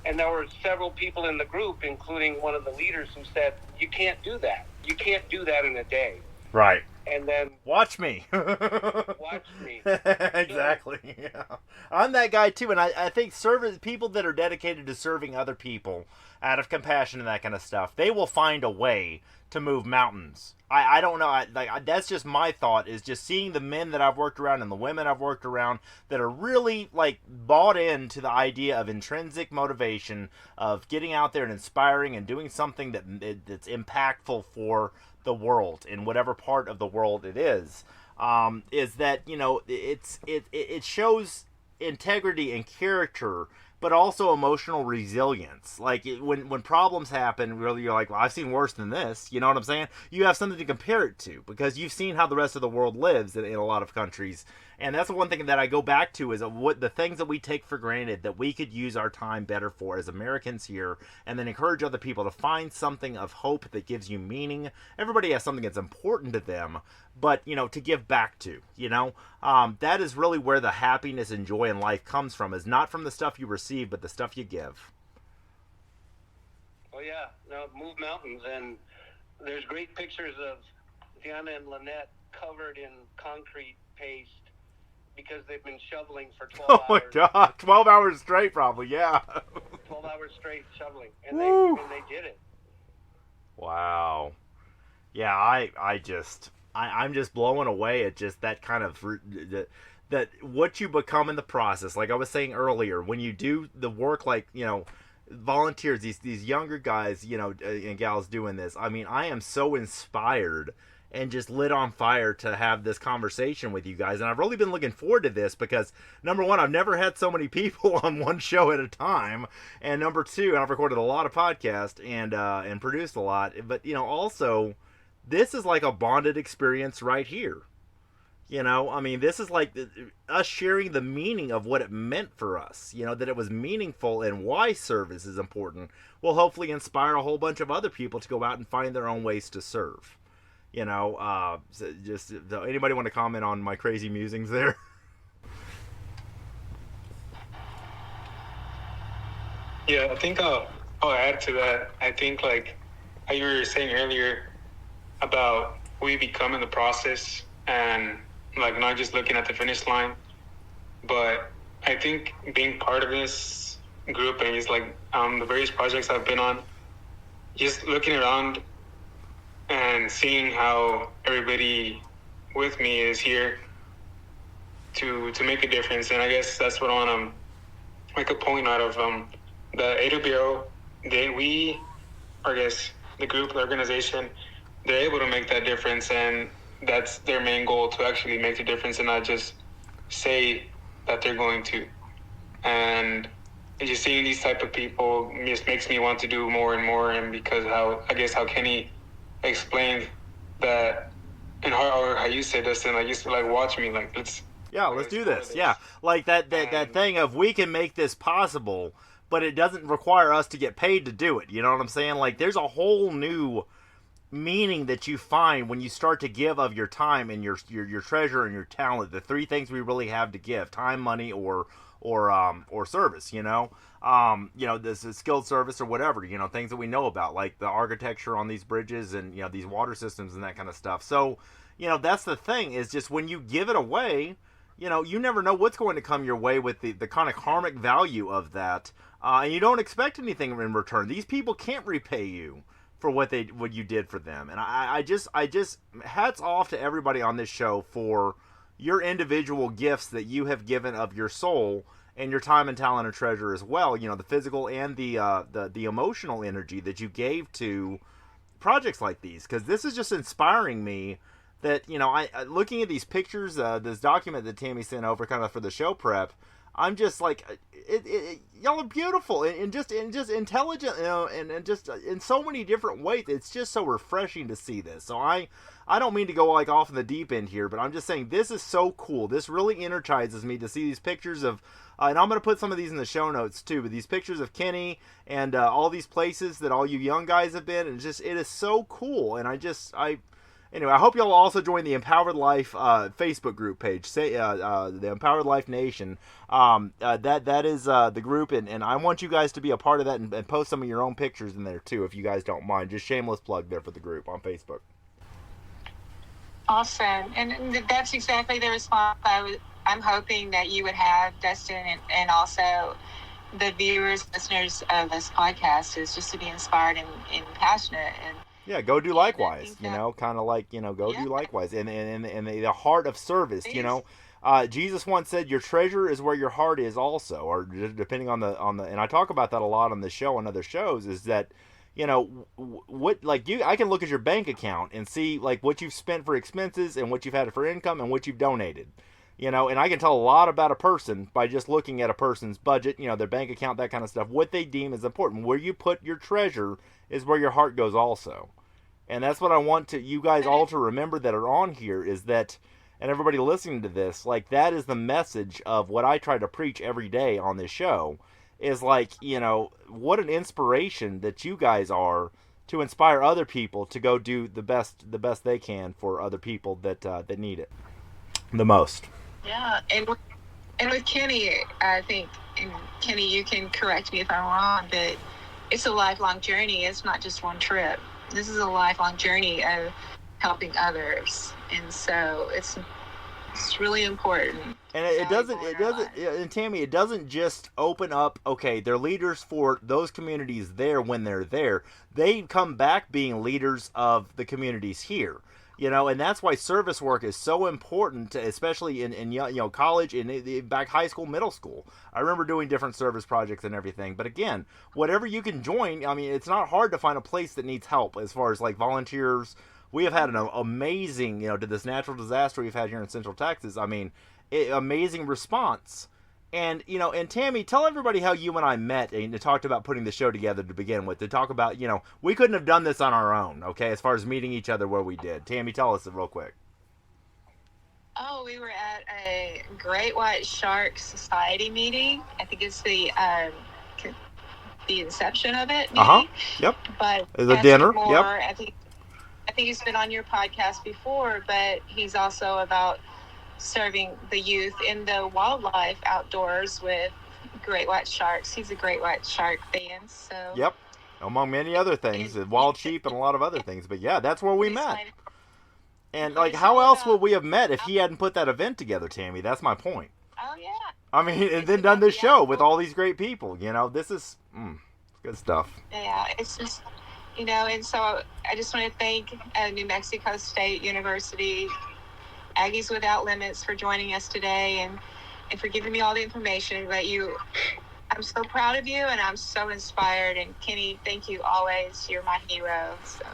F: And there were several people in the group, including one of the leaders, who said, you can't do that. You can't do that in a day.
B: Right.
F: And then...
B: Watch me.
F: Watch me.
B: Exactly. Yeah. I'm that guy, too. And I think people that are dedicated to serving other people out of compassion and that kind of stuff, they will find a way to move mountains. I don't know. That's just my thought, is just seeing the men that I've worked around and the women I've worked around that are really bought into the idea of intrinsic motivation, of getting out there and inspiring and doing something that's impactful for the world in whatever part of the world it is that, it shows integrity and character, but also emotional resilience. When problems happen, really, you're like, well, I've seen worse than this. You know what I'm saying? You have something to compare it to, because you've seen how the rest of the world lives in a lot of countries. And that's the one thing that I go back to, is what the things that we take for granted that we could use our time better for as Americans here, and then encourage other people to find something of hope that gives you meaning. Everybody has something that's important to them, but, to give back to, that is really where the happiness and joy in life comes from, is not from the stuff you receive, but the stuff you give.
F: Oh, yeah. No, move mountains. And there's great pictures of Diana and Lynette covered in concrete paste because they've been shoveling for 12 hours.
B: Oh, my God. 12 hours straight, probably, yeah.
F: 12 hours straight shoveling. And they did it.
B: Wow. Yeah, I'm just blown away at just that kind of that what you become in the process. Like I was saying earlier, when you do the work, volunteers, these younger guys, and gals doing this. I mean, I am so inspired and just lit on fire to have this conversation with you guys. And I've really been looking forward to this because, number one, I've never had so many people on one show at a time. And number two, I've recorded a lot of podcasts and produced a lot. But, also, this is like a bonded experience right here. This is like us sharing the meaning of what it meant for us, that it was meaningful and why service is important will hopefully inspire a whole bunch of other people to go out and find their own ways to serve. Just anybody want to comment on my crazy musings there?
G: Yeah, I think I'll add to that. I think how you were saying earlier about who you become in the process, and not just looking at the finish line, but I think being part of this group and just the various projects I've been on, just looking around and seeing how everybody with me is here to make a difference. And I guess that's what I want to make a point out of the AWO. The group, the organization, they're able to make that difference, and that's their main goal, to actually make the difference and not just say that they're going to. And just seeing these type of people just makes me want to do more and more. And because how Kenny explained that, and how you said, Dustin, watch me, let's
B: do this. Yeah, that thing of, we can make this possible, but it doesn't require us to get paid to do it. You know what I'm saying? There's a whole new meaning that you find when you start to give of your time and your treasure and your talent, the three things we really have to give: time, money, or service. This is skilled service or whatever. Things that we know about, like the architecture on these bridges and these water systems and that kind of stuff. So, that's the thing, is just when you give it away, you never know what's going to come your way with the kind of karmic value of that, and you don't expect anything in return. These people can't repay you for what you did for them. And I just hats off to everybody on this show for your individual gifts that you have given of your soul and your time and talent and treasure as well. The physical and the emotional energy that you gave to projects like these, because this is just inspiring me. That I looking at these pictures, this document that Tammy sent over kind of for the show prep, I'm just like, y'all are beautiful and just intelligent, and just in so many different ways. It's just so refreshing to see this. So I don't mean to go like off in the deep end here, but I'm just saying this is so cool. This really energizes me to see these pictures of, and I'm going to put some of these in the show notes too, but these pictures of Kenny and all these places that all you young guys have been, and it is so cool. And anyway, I hope y'all also join the Empowered Life Facebook group page. The Empowered Life Nation. That is the group, and I want you guys to be a part of that and post some of your own pictures in there too, if you guys don't mind. Just shameless plug there for the group on Facebook.
I: Awesome, and that's exactly the response I'm hoping that you would have, Dustin, and also the viewers, listeners of this podcast, is just to be inspired and passionate and.
B: Yeah, go do likewise, kind of like, go do likewise. And the heart of service, Jesus once said, your treasure is where your heart is also, or depending on the, and I talk about that a lot on the show and other shows, is that, I can look at your bank account and see like what you've spent for expenses and what you've had for income and what you've donated. And I can tell a lot about a person by just looking at a person's budget, their bank account, that kind of stuff, what they deem is important. Where you put your treasure is where your heart goes also. And that's what I want you guys all to remember that are on here, is that, and everybody listening to this, like, that is the message of what I try to preach every day on this show, is like, what an inspiration that you guys are to inspire other people to go do the best they can for other people that need it the most.
I: Yeah, and with Kenny, I think, and Kenny, you can correct me if I'm wrong, but it's a lifelong journey. It's not just one trip. This is a lifelong journey of helping others, and so it's really important.
B: And and Tammy, it doesn't just open up, okay, they're leaders for those communities there when they're there. They come back being leaders of the communities here. And that's why service work is so important, especially in college and back high school, middle school. I remember doing different service projects and everything. But again, whatever you can join, I mean, it's not hard to find a place that needs help as far as like volunteers. We have had an amazing, to this natural disaster we've had here in Central Texas. I mean, amazing response. And, and Tammy, tell everybody how you and I met and talked about putting the show together to begin with, to talk about, we couldn't have done this on our own, okay, as far as meeting each other where we did. Tammy, tell us it real quick.
I: Oh, we were at a Great White Shark Society meeting. I think it's the inception of it, maybe.
B: Uh-huh, yep.
I: But
B: the dinner, yep.
I: I think he's been on your podcast before, but he's also about serving the youth in the wildlife outdoors with great white sharks. He's a great white shark fan, so.
B: Yep, among many other things, wild sheep and a lot of other things. But yeah, that's where we met. And like, how else would we have met if he hadn't put that event together, Tammy? That's my point.
I: Oh yeah.
B: I mean, and then done this show with all these great people. This is good stuff.
I: Yeah, it's just, and so I just want to thank New Mexico State University, Aggies Without Limits, for joining us today and for giving me all the information that I'm so proud of you, and I'm so inspired. And Kenny, thank you always. You're my hero. So.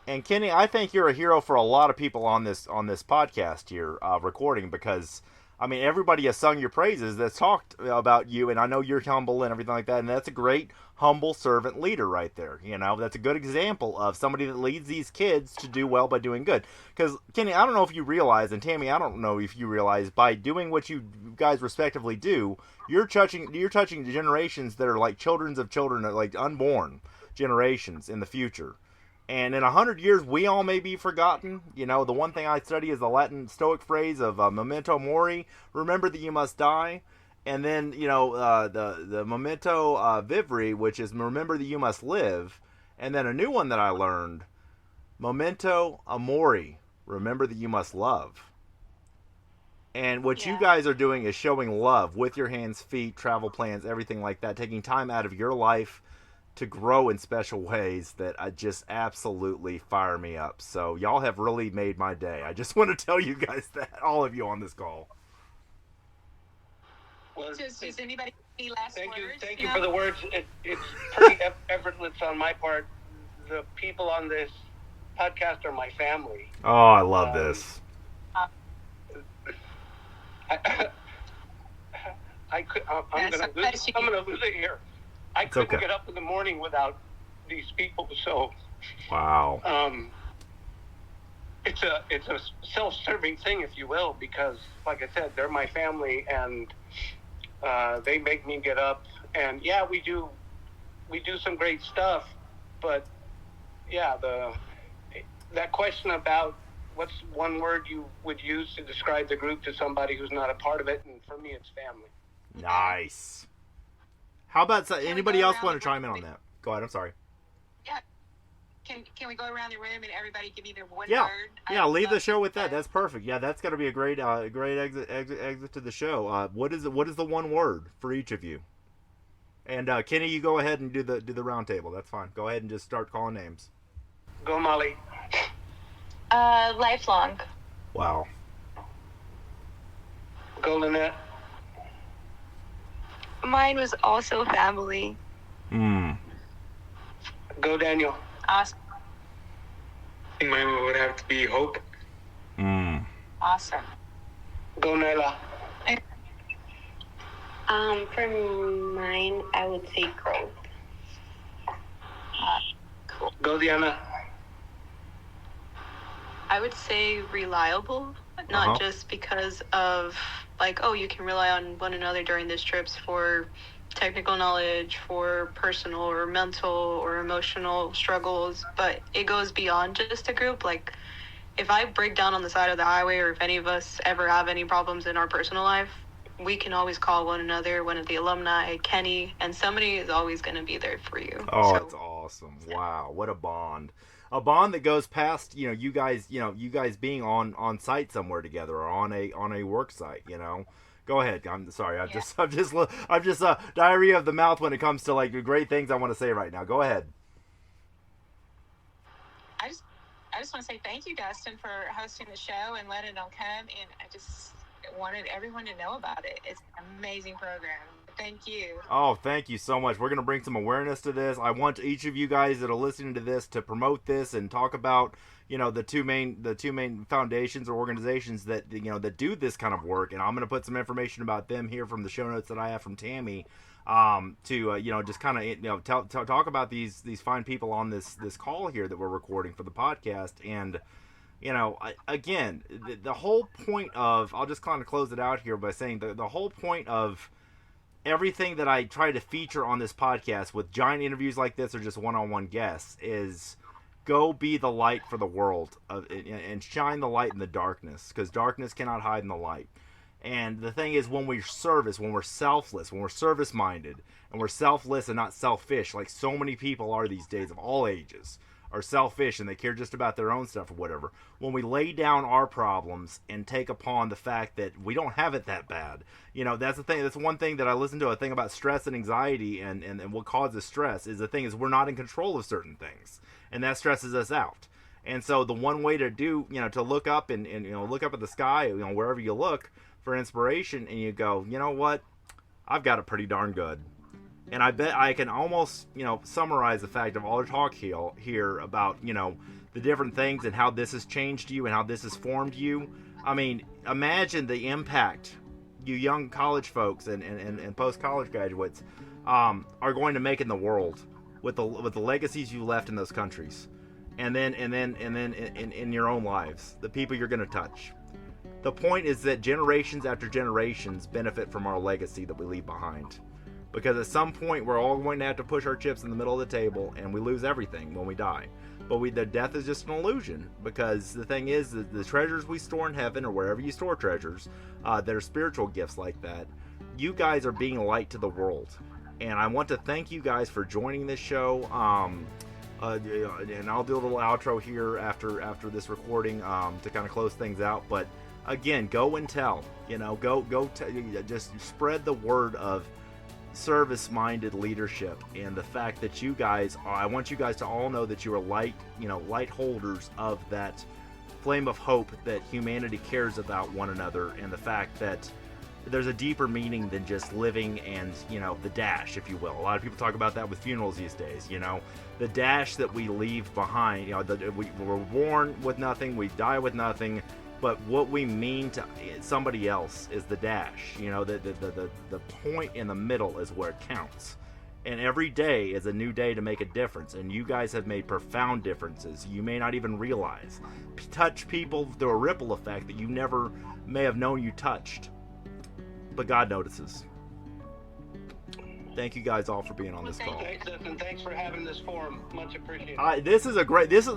B: And Kenny, I think you're a hero for a lot of people on this podcast here recording, because I mean, everybody has sung your praises, that's talked about you, and I know you're humble and everything like that, and that's a great humble servant leader right there. That's a good example of somebody that leads these kids to do well by doing good. Because, Kenny, I don't know if you realize, and Tammy, I don't know if you realize, by doing what you guys respectively do, you're touching generations that are like children's of children, like unborn generations in the future. And in 100 years, we all may be forgotten. You know, the one thing I study is the Latin Stoic phrase of memento mori, remember that you must die. And then, you know, the memento vivere, which is remember that you must live. And then a new one that I learned, memento amori, remember that you must love. And what you guys are doing is showing love with your hands, feet, travel plans, everything like that, taking time out of your life to grow in special ways that just absolutely fire me up. So y'all have really made my day. I just want to tell you guys that, all of you on this call.
F: Well,
I: Does anybody any last
F: thank
I: words?
F: Thank you for the words. It's pretty effortless on my part. The people on this podcast are my family.
B: Oh, I love this.
F: I'm gonna lose it here. I couldn't get up in the morning without these people. So,
B: wow.
F: It's a self-serving thing, if you will, because, like I said, they're my family, and they make me get up. And yeah, we do some great stuff, but yeah, that question about what's one word you would use to describe the group to somebody who's not a part of it, and for me, it's family.
B: Nice. How about anybody else want to chime in on that? Go ahead. I'm sorry.
I: Yeah. Can we go around the room and everybody give either one
B: Yeah.
I: word?
B: Yeah. Leave the show with that. That's perfect. Yeah, that's going to be a great exit to the show. What is the one word for each of you? And Kenny, you go ahead and do the round table. That's fine. Go ahead and just start calling names.
F: Go, Molly.
C: Lifelong.
B: Wow.
F: Go, Lynette.
E: Mine was also family.
B: Hmm.
F: Go, Daniel.
I: Awesome.
G: I think mine would have to be hope.
B: Hmm.
I: Awesome.
F: Go, Nyla.
H: For mine, I would say growth.
I: Cool.
F: Go, Diana.
D: I would say reliable, not just because of like, oh, you can rely on one another during these trips for technical knowledge, for personal or mental or emotional struggles, but it goes beyond just a group. Like, if I break down on the side of the highway, or if any of us ever have any problems in our personal life, we can always call one another, one of the alumni, Kenny, and somebody is always going to be there for you.
B: Oh, that's awesome. Wow, what a bond. A bond that goes past, you guys being on site somewhere together, or on a work site, Go ahead. I'm sorry. I'm just diarrhea of the mouth when it comes to like the great things I want to say right now. Go ahead.
I: I just want to say thank you, Dustin, for hosting the show and letting them come. And I just wanted everyone to know about it. It's an amazing program. Thank you.
B: Oh, thank you so much. We're going to bring some awareness to this. I want each of you guys that are listening to this to promote this and talk about, the two main foundations or organizations that, that do this kind of work. And I'm going to put some information about them here from the show notes that I have from Tammy, to, just kind of, talk about these fine people on this call here that we're recording for the podcast. And, again, the whole point of, I'll just kind of close it out here by saying the whole point of everything that I try to feature on this podcast with giant interviews like this or just one-on-one guests is go be the light for the world and shine the light in the darkness, because darkness cannot hide in the light. And the thing is, when we're selfless, when we're service-minded, and we're selfless and not selfish, like so many people are these days of all ages, are selfish and they care just about their own stuff or whatever. When we lay down our problems and take upon the fact that we don't have it that bad, that's the thing. That's one thing that I listened to, a thing about stress and anxiety and what causes stress is the thing is we're not in control of certain things, and that stresses us out. And so the one way to do, to look up and look up at the sky, wherever you look for inspiration, and you go, you know what, I've got it pretty darn good. And I bet I can almost, summarize the fact of all the talk here about, the different things and how this has changed you and how this has formed you. I mean, imagine the impact you young college folks and post-college graduates are going to make in the world with the legacies you left in those countries, and then in your own lives, the people you're going to touch. The point is that generations after generations benefit from our legacy that we leave behind. Because at some point, we're all going to have to push our chips in the middle of the table, and we lose everything when we die. but the death is just an illusion, because the thing is that the treasures we store in heaven, or wherever you store treasures, that are spiritual gifts like that, you guys are being light to the world. And I want to thank you guys for joining this show. And I'll do a little outro here after this recording to kind of close things out. But again, go and tell. Just spread the word of service-minded leadership, and the fact that you guys I want you guys to all know that you are light holders of that flame of hope, that humanity cares about one another, and the fact that there's a deeper meaning than just living and the dash, if you will. A lot of people talk about that with funerals these days. The dash that we leave behind. We're born with nothing, we die with nothing. But what we mean to somebody else is the dash. The point in the middle is where it counts. And every day is a new day to make a difference. And you guys have made profound differences you may not even realize. Touch people through a ripple effect that you never may have known you touched. But God notices. Thank you guys all for being on this call.
F: Thanks, Dustin. Thanks for having this forum. Much appreciated.
B: This is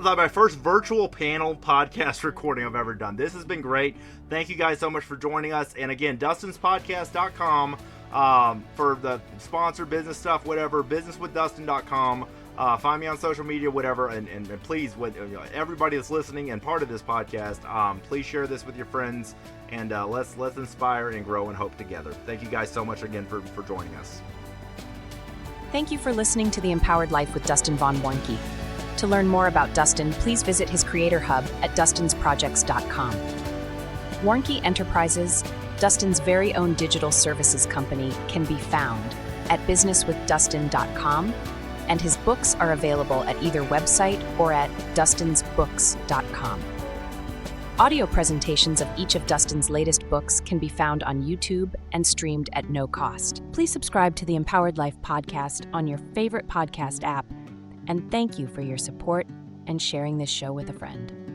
B: my first virtual panel podcast recording I've ever done. This has been great. Thank you guys so much for joining us. And again, DustinsPodcast.com for the sponsor, business stuff, whatever. BusinessWithDustin.com. Find me on social media, whatever. And please, everybody that's listening and part of this podcast, please share this with your friends. And let's inspire and grow and hope together. Thank you guys so much again for joining us.
A: Thank you for listening to The Empowered Life with Dustin Vaughn Warncke. To learn more about Dustin, please visit his creator hub at dustinsprojects.com. Warncke Enterprises, Dustin's very own digital services company, can be found at businesswithdustin.com, and his books are available at either website or at dustinsbooks.com. Audio presentations of each of Dustin's latest books can be found on YouTube and streamed at no cost. Please subscribe to the Empowered Life podcast on your favorite podcast app, and thank you for your support and sharing this show with a friend.